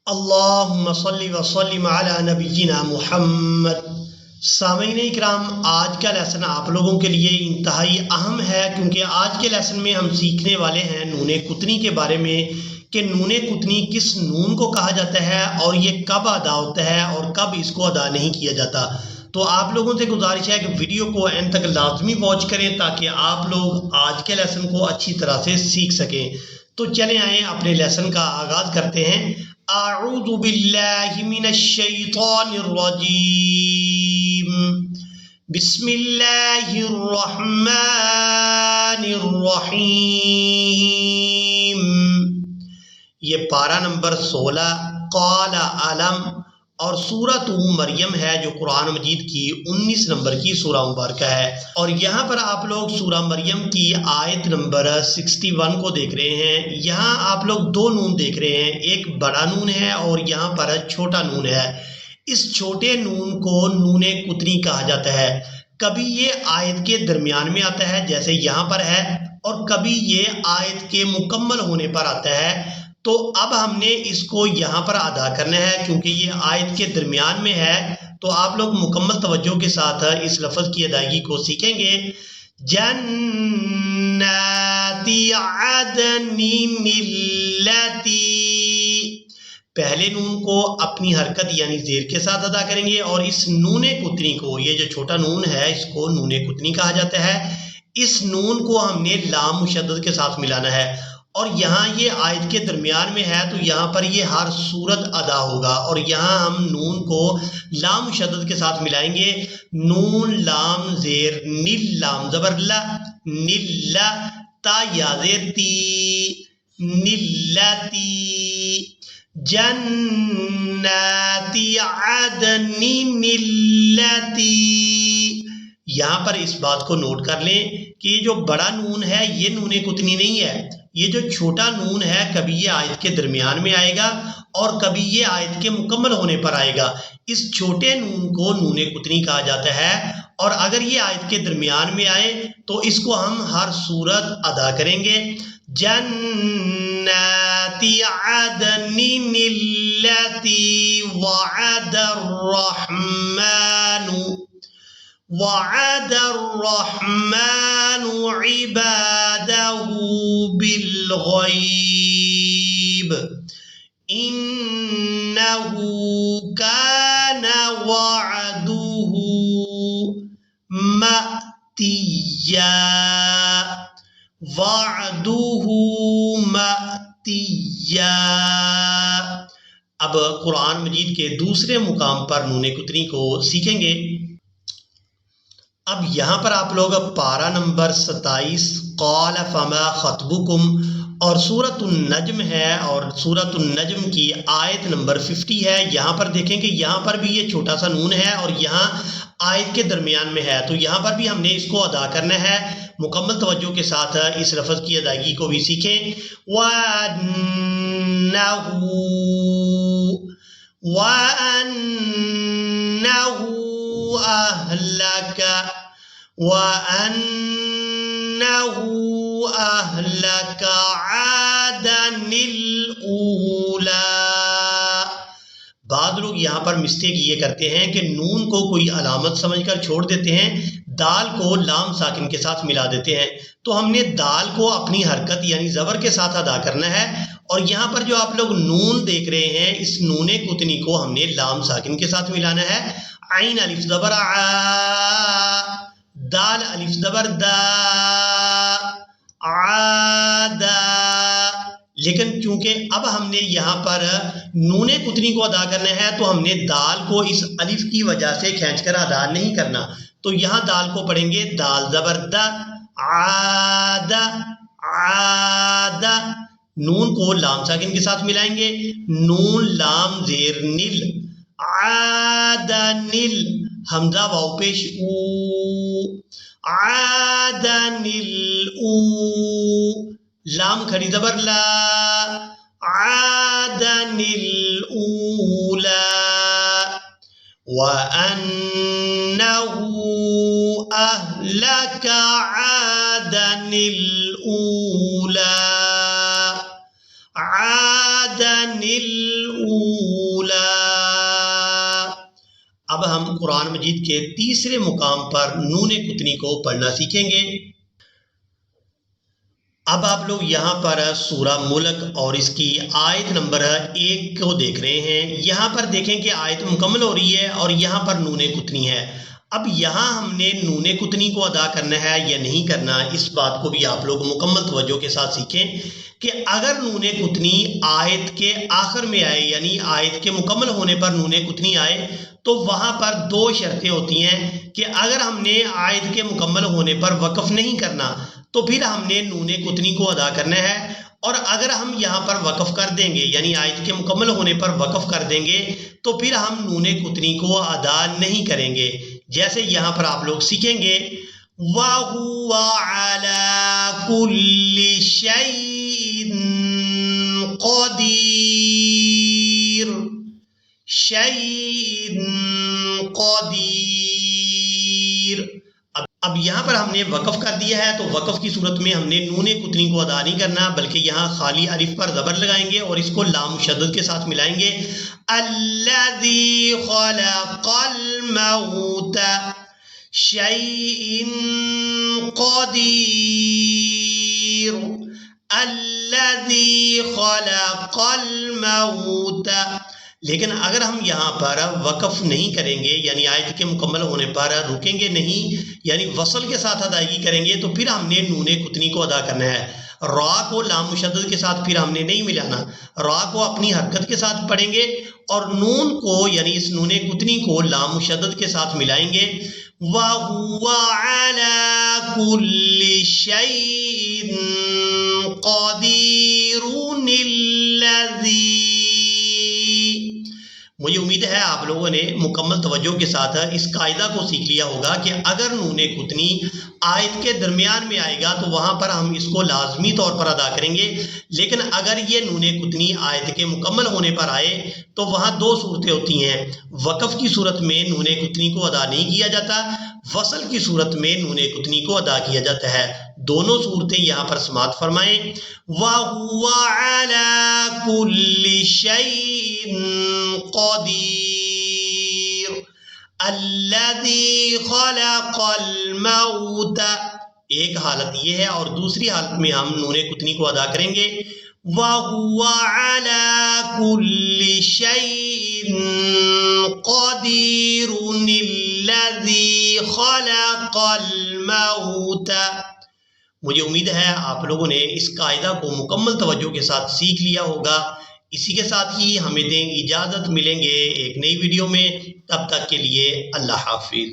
اللہم صلی وسلم علی نبینا محمد۔ سامعین اکرام، آج کا لیسن آپ لوگوں کے لیے انتہائی اہم ہے، کیونکہ آج کے لیسن میں ہم سیکھنے والے ہیں نون قطنی کے بارے میں کہ نون قطنی کس نون کو کہا جاتا ہے اور یہ کب ادا ہوتا ہے اور کب اس کو ادا نہیں کیا جاتا۔ تو آپ لوگوں سے گزارش ہے کہ ویڈیو کو اینڈ تک لازمی واچ کریں تاکہ آپ لوگ آج کے لیسن کو اچھی طرح سے سیکھ سکیں۔ تو چلیں آئیں اپنے لیسن کا آغاز کرتے ہیں۔ اعوذ باللہ من الشیطان الرجیم، بسم اللہ الرحمن الرحیم۔ یہ پارہ نمبر 16 قال علم اور سورۃ مریم ہے جو قرآن مجید کی 19 نمبر کی سورہ مبارکہ ہے، اور یہاں پر آپ لوگ سورہ مریم کی آیت نمبر 61 کو دیکھ رہے ہیں۔ یہاں آپ لوگ دو نون دیکھ رہے ہیں، ایک بڑا نون ہے اور یہاں پر چھوٹا نون ہے۔ اس چھوٹے نون کو نون قطنی کہا جاتا ہے۔ کبھی یہ آیت کے درمیان میں آتا ہے جیسے یہاں پر ہے، اور کبھی یہ آیت کے مکمل ہونے پر آتا ہے۔ تو اب ہم نے اس کو یہاں پر ادا کرنا ہے کیونکہ یہ آیت کے درمیان میں ہے، تو آپ لوگ مکمل توجہ کے ساتھ اس لفظ کی ادائیگی کو سیکھیں گے۔ جنات عدن التی، پہلے نون کو اپنی حرکت یعنی زیر کے ساتھ ادا کریں گے، اور اس نون قطنی کو، یہ جو چھوٹا نون ہے اس کو نون قطنی کہا جاتا ہے۔ اس نون کو ہم نے لام مشدد کے ساتھ ملانا ہے، اور یہاں یہ آیت کے درمیان میں ہے تو یہاں پر یہ ہر صورت ادا ہوگا، اور یہاں ہم نون کو لام مشدد کے ساتھ ملائیں گے۔ نون لام زیر نیل لام زبر لا، نیل تا یا زیر تی، نیلتی، جنات عدن التی۔ یہاں پر اس بات کو نوٹ کر لیں کہ یہ جو بڑا نون ہے یہ نون قطنی نہیں ہے، یہ جو چھوٹا نون ہے کبھی یہ آیت کے درمیان میں آئے گا اور کبھی یہ آیت کے مکمل ہونے پر آئے گا۔ اس چھوٹے نون کو نون قطنی کہا جاتا ہے، اور اگر یہ آیت کے درمیان میں آئے تو اس کو ہم ہر صورت ادا کریں گے۔ جنات عدن التی وعد الرحمن عباده بالغیب انه كان وعده مأتیا، وعده مأتیا۔ اب قرآن مجید کے دوسرے مقام پر نون قطنی کو سیکھیں گے۔ اب یہاں پر آپ لوگ پارہ نمبر 27 قال فما خطبکم اور سورۃ النجم ہے، اور سورۃ النجم کی آیت نمبر 50 ہے۔ یہاں پر دیکھیں کہ یہاں پر بھی یہ چھوٹا سا نون ہے اور یہاں آیت کے درمیان میں ہے، تو یہاں پر بھی ہم نے اس کو ادا کرنا ہے۔ مکمل توجہ کے ساتھ اس لفظ کی ادائیگی کو بھی سیکھیں۔ وَأَنَّهُ أَهْلَكَ عَادًا الْأُولَىٰ۔ بعض لوگ یہاں پر مسٹیک یہ کرتے ہیں کہ نون کو کوئی علامت سمجھ کر چھوڑ دیتے ہیں، دال کو لام ساکن کے ساتھ ملا دیتے ہیں، تو ہم نے دال کو اپنی حرکت یعنی زبر کے ساتھ ادا کرنا ہے، اور یہاں پر جو آپ لوگ نون دیکھ رہے ہیں اس نون قطنی کو ہم نے لام ساکن کے ساتھ ملانا ہے۔ عین الف زبر ع، دال الف زبر دا، عادا۔ لیکن چونکہ اب ہم نے یہاں پر نون قطنی کو ادا کرنا ہے تو ہم نے دال کو اس الف کی وجہ سے کھینچ کر ادا نہیں کرنا، تو یہاں دال کو پڑھیں گے دال زبر دا، عادا، عادا۔ نون کو لام ساکن کے ساتھ ملائیں گے، نون لام زیر نیل، عادا نیل، حمزہ واو پیش او، عادا نیل او، لام کھڑی زبر لا، عادا نیل اولا۔ وَأَنَّهُ أَهْلَكَ عَادًا الْأُولَىٰ، عَادًا الأولى۔ اب ہم قرآن مجید کے تیسرے مقام پر نون قطنی کو پڑھنا سیکھیں گے۔ اب آپ لوگ یہاں پر سورہ ملک اور اس کی آیت نمبر 1 کو دیکھ رہے ہیں۔ یہاں پر دیکھیں کہ آیت مکمل ہو رہی ہے اور یہاں پر نون قطنی ہے۔ اب یہاں ہم نے نون قطنی کو ادا کرنا ہے یا نہیں کرنا، اس بات کو بھی آپ لوگ مکمل توجہ کے ساتھ سیکھیں کہ اگر نون قطنی آیت کے آخر میں آئے، یعنی آیت کے مکمل ہونے پر نون قطنی آئے، تو وہاں پر 2 شرطیں ہوتی ہیں کہ اگر ہم نے آیت کے مکمل ہونے پر وقف نہیں کرنا تو پھر ہم نے نون قطنی کو ادا کرنا ہے، اور اگر ہم یہاں پر وقف کر دیں گے، یعنی آیت کے مکمل ہونے پر وقف کر دیں گے، تو پھر ہم نون قطنی کو ادا نہیں کریں گے۔ جیسے یہاں پر آپ لوگ سیکھیں گے وَهُوَ عَلَى كُلِّ شَيْءٍ قَدِيرٌ، شَيْءٍ قَدِيرٌ۔ اب یہاں پر ہم نے وقف کر دیا ہے، تو وقف کی صورت میں ہم نے نون قطنی کو ادا نہیں کرنا، بلکہ یہاں خالی الف پر زبر لگائیں گے اور اس کو لام مشدد کے ساتھ ملائیں گے۔ الذی خلق الموت شیء قدیر، الذی خلق الموت۔ لیکن اگر ہم یہاں پر وقف نہیں کریں گے، یعنی آیت کے مکمل ہونے پر رکیں گے نہیں، یعنی وصل کے ساتھ ادائیگی کریں گے، تو پھر ہم نے نون قطنی کو ادا کرنا ہے۔ را کو لام مشدد کے ساتھ پھر ہم نے نہیں ملانا، را کو اپنی حرکت کے ساتھ پڑھیں گے اور نون کو، یعنی اس نون قطنی کو لام مشدد کے ساتھ ملائیں گے۔ وَهُوَ عَلَى كُلِّ شَيْءٍ قَدِيرٌ الَّذِي۔ مجھے امید ہے آپ لوگوں نے مکمل توجہ کے ساتھ اس قاعدہ کو سیکھ لیا ہوگا کہ اگر نون قطنی آیت کے درمیان میں آئے گا تو وہاں پر ہم اس کو لازمی طور پر ادا کریں گے، لیکن اگر یہ نون قطنی آیت کے مکمل ہونے پر آئے تو وہاں 2 صورتیں ہوتی ہیں۔ وقف کی صورت میں نون قطنی کو ادا نہیں کیا جاتا، وصل کی صورت میں نون قطنی کو ادا کیا جاتا ہے۔ دونوں صورتیں یہاں پر سماعت فرمائیں۔ وَهُوَ عَلَى كُلِّ شَيْءٍ قَدِيرٌ الَّذِي خَلَقَ الْمَوْتَ۔ ایک حالت یہ ہے، اور دوسری حالت میں ہم نون قطنی کو ادا کریں گے۔ وَهُوَ عَلَى كُلِّ شَيْءٍ قَدِيرٌ الَّذِي خَلَقَ الْمَوْتَ۔ مجھے امید ہے آپ لوگوں نے اس قاعدہ کو مکمل توجہ کے ساتھ سیکھ لیا ہوگا۔ اسی کے ساتھ ہی ہمیں دیں اجازت، ملیں گے ایک نئی ویڈیو میں، تب تک کے لیے اللہ حافظ۔